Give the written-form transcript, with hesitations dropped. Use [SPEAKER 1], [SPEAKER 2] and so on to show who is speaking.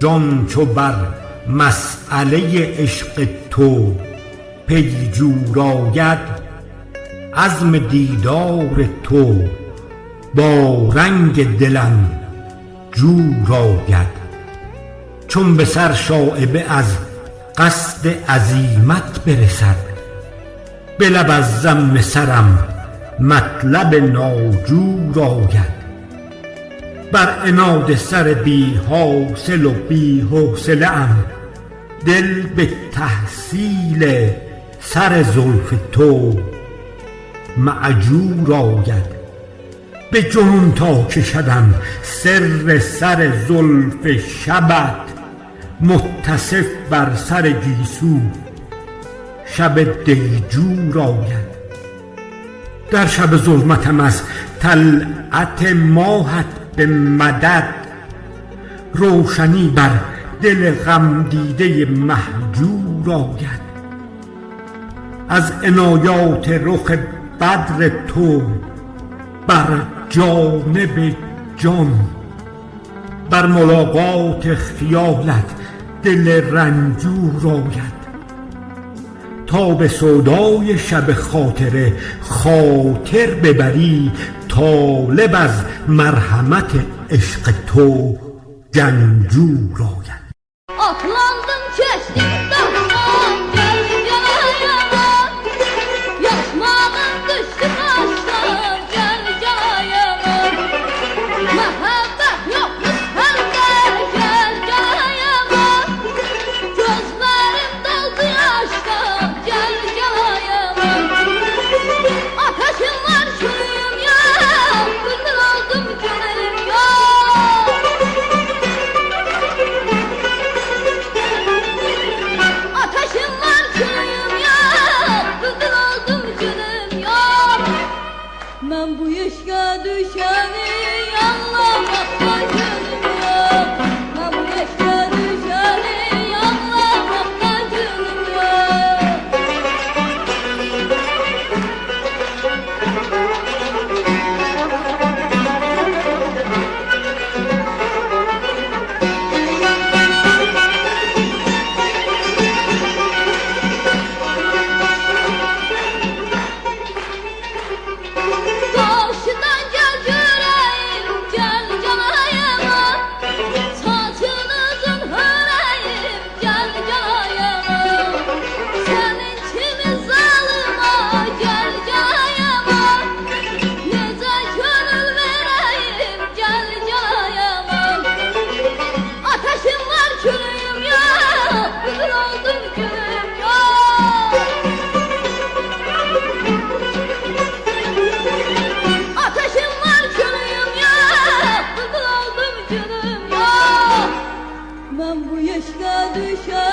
[SPEAKER 1] جان چو بر مسئله عشق تو پیجور آید، عزم دیدار تو با رنگ دلم جور آید. چون به سر شایبه از قصد عزیمت برسد، به لب از ضم سرم مطلب ناجور آید. بر عناد سر بی حاصل و بی حوصله ام، دل به تحصیل سر زلف تو معجور آید. به جنون تا کشدم سر سر زلف شبت، متصف بر سر گیسو شب دیجور آید. در شب ظلمتم از طلعت ماهت به مدد، روشنی بر دل غم دیده مهجور آید. از عنایات رخ بدر تو بر جانب جان، بر ملاقات خیالت دل رنجور آید. تا به سودای شب خاطره خاطر ببری، طالب از مرحمت عشق تو جنجور آید.
[SPEAKER 2] Atlandım keçdim dağdan, gel yanayama. Yaşmağın düştü baştan, gel yanayama. Mehabbet yokmuş sende, gel yanayama. Gözlerim doldu yaştan, gel yanayama. Ateşim var külüm yok, bülbül oldum gülüm yok. Ateşim var külüm yok, bülbül oldum gülüm yok. Ben bu yaşa düşeni anlamakta gülüm yok. Ben bu yaşa düşeni anlamakta gülüm yok. Karşıdan gel göreyim, gel canayama. Saçınızın höreyim, gel canayama. Senin kimi zalıma, gel canayama. Nece gönül vereyim, gel canayama. Ateşim var külüm yok, bülbül oldum gülüm yok. Ateşim var külüm yok, bülbül oldum gülüm yok. Ben bu yaşa düşer